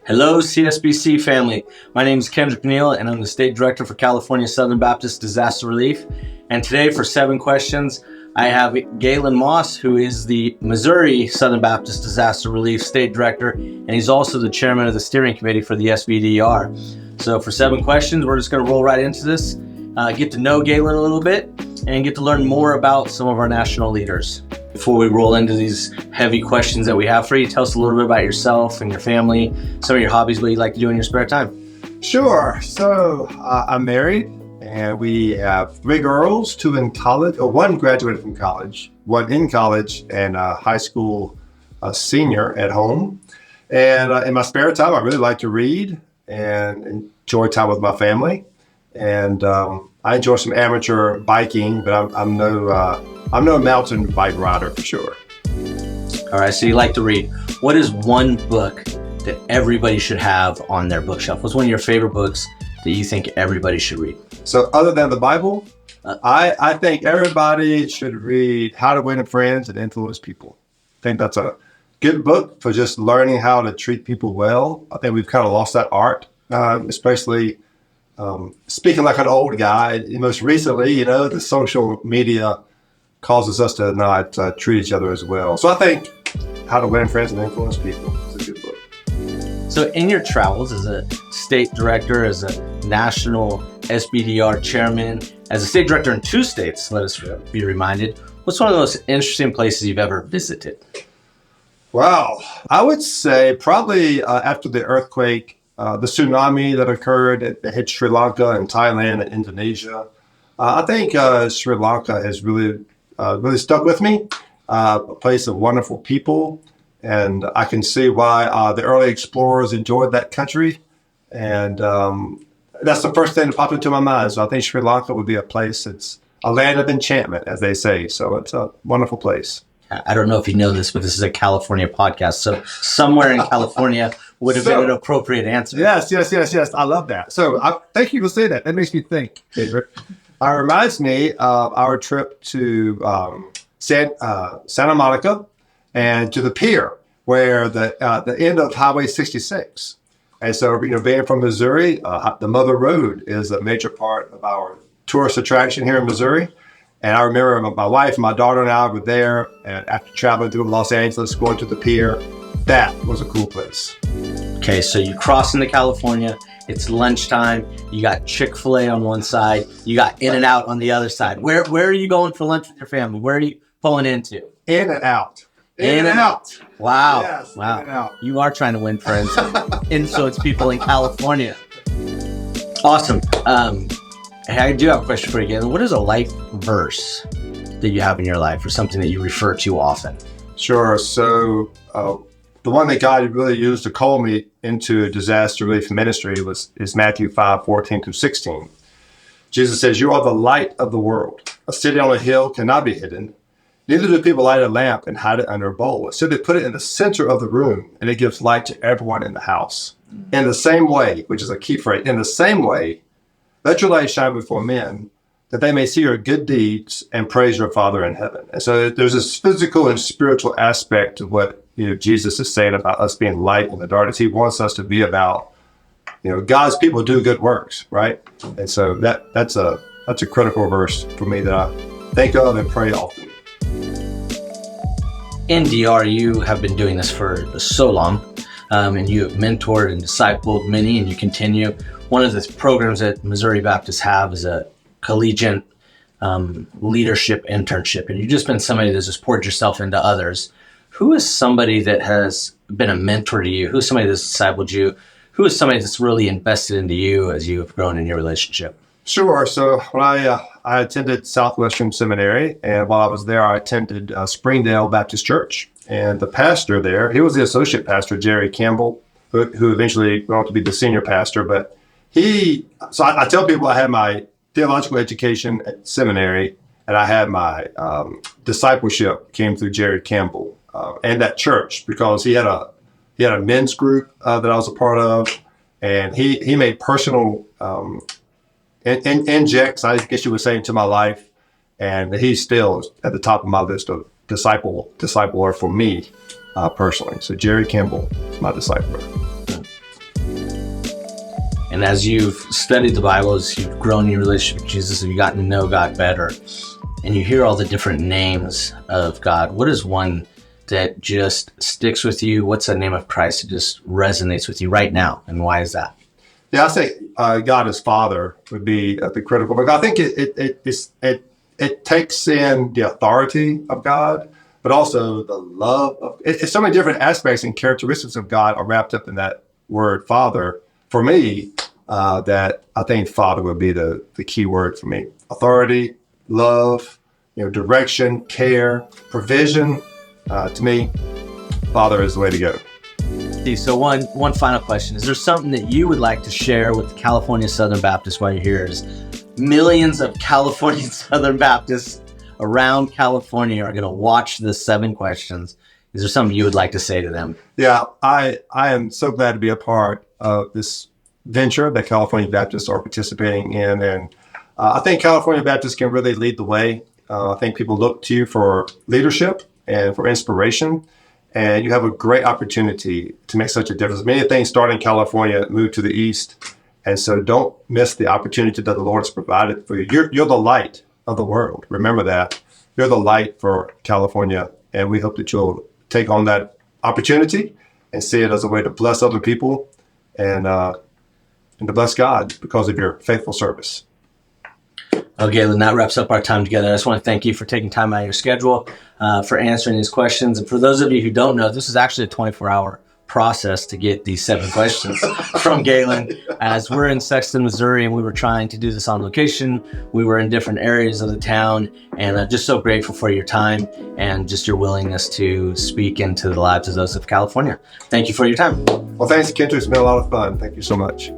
Hello, CSBC family. My name is Kendrick Neal, and I'm the State Director for California Southern Baptist Disaster Relief. And today for 7 questions, I have Gaylon Moss, who is the Missouri Southern Baptist Disaster Relief State Director, and he's also the Chairman of the Steering Committee for the SBDR. So for 7 questions, we're just going to roll right into this, get to know Gaylon a little bit, and get to learn more about some of our national leaders. Before we roll into these heavy questions that we have for you, tell us a little bit about yourself and your family, some of your hobbies, what you like to do in your spare time. Sure. So I'm married, and we have 3 girls, 2 in college, or 1 graduated from college, 1 in college, and a high school senior at home. And in my spare time, I really like to read and enjoy time with my family. And I enjoy some amateur biking, but I'm no mountain bike rider for sure. All right, so you like to read. What is one book that everybody should have on their bookshelf? What's one of your favorite books that you think everybody should read? So other than the Bible, I think everybody should read How to Win Friends and Influence People. I think that's a good book for just learning how to treat people well. I think we've kind of lost that art, especially speaking like an old guy. Most recently, the social media causes us to not treat each other as well. So I think How to Win Friends and Influence People is a good book. So in your travels as a state director, as a national SBDR chairman, as a state director in 2 states, let us be reminded, what's one of the most interesting places you've ever visited? Wow. I would say probably after the earthquake, the tsunami that occurred that hit Sri Lanka and Thailand and Indonesia. I think Sri Lanka has really stuck with me. A place of wonderful people, and I can see why the early explorers enjoyed that country, and that's the first thing that popped into my mind. So I think Sri Lanka would be a place that's a land of enchantment, as they say. So it's a wonderful place. I don't know if you know this, but this is a California podcast, so somewhere in California would have been an appropriate answer. Yes. I love that. So thank you for saying that. That makes me think, Kendrick. It reminds me of our trip to Santa Monica and to the pier, where the end of Highway 66. And so, being from Missouri, the Mother Road is a major part of our tourist attraction here in Missouri. And I remember my wife and my daughter and I were there, and after traveling through Los Angeles, going to the pier. That was a cool place. Okay, so you cross into California. It's lunchtime. You got Chick-fil-A on one side. You got In-N-Out on the other side. Where are you going for lunch with your family? Where are you pulling into? In-N-Out. In-N-Out. Wow. Yes, wow. In-N-Out. You are trying to win friends and influence people in California. Awesome. Hey, I do have a question for you again. What is a life verse that you have in your life, or something that you refer to often? Sure. So the one that God really used to call me into disaster relief ministry is Matthew 5:14-16. Jesus says, "You are the light of the world. A city on a hill cannot be hidden. Neither do people light a lamp and hide it under a bowl. So they put it in the center of the room, and it gives light to everyone in the house. In the same way," which is a key phrase, "in the same way, let your light shine before men, that they may see your good deeds and praise your Father in heaven." And so there's this physical and spiritual aspect of what Jesus is saying about us being light in the darkness. He wants us to be about, God's people do good works, right? And so that's a critical verse for me that I think of and pray often. In DR, you have been doing this for so long, and you have mentored and discipled many, and you continue. One of the programs that Missouri Baptists have is a collegiate leadership internship, and you've just been somebody that's just poured yourself into others. Who is somebody that has been a mentor to you? Who is somebody that's discipled you? Who is somebody that's really invested into you as you have grown in your relationship? Sure. So when I attended Southwestern Seminary, and while I was there, I attended Springdale Baptist Church. And the pastor there, he was the associate pastor, Jerry Campbell, who eventually went on to be the senior pastor. But so I tell people I had my theological education at seminary, and I had my discipleship came through Jerry Campbell and that church, because he had a men's group that I was a part of, and he made personal injects, I guess you would say, into my life, and he's still at the top of my list of discipler for me personally. So Jerry Campbell is my discipler. And as you've studied the Bible, as you've grown in your relationship with Jesus, as you've gotten to know God better, and you hear all the different names of God, what is one that just sticks with you? What's the name of Christ that just resonates with you right now, and why is that? Yeah, I say God as Father would be the critical, but I think it takes in the authority of God, but also the love of it's so many different aspects and characteristics of God are wrapped up in that word Father. For me, that I think Father would be the key word for me. Authority, love, direction, care, provision. To me, Father is the way to go. So one final question. Is there something that you would like to share with the California Southern Baptists while you're here? As millions of California Southern Baptists around California are going to watch the 7 questions. Is there something you would like to say to them? Yeah, I am so glad to be a part of this venture that California Baptists are participating in. And I think California Baptists can really lead the way. I think people look to you for leadership and for inspiration. And you have a great opportunity to make such a difference. Many things start in California, move to the east. And so don't miss the opportunity that the Lord's provided for you. You're the light of the world. Remember that. You're the light for California. And we hope that you'll take on that opportunity and see it as a way to bless other people and to bless God because of your faithful service. Well, Gaylon, that wraps up our time together. I just want to thank you for taking time out of your schedule, for answering these questions. And for those of you who don't know, this is actually a 24-hour process to get these 7 questions from Gaylon. As we're in Sexton, Missouri, and we were trying to do this on location, we were in different areas of the town, and just so grateful for your time and just your willingness to speak into the lives of those of California. Thank you for your time. Well, thanks, Kendra. It's been a lot of fun. Thank you so much.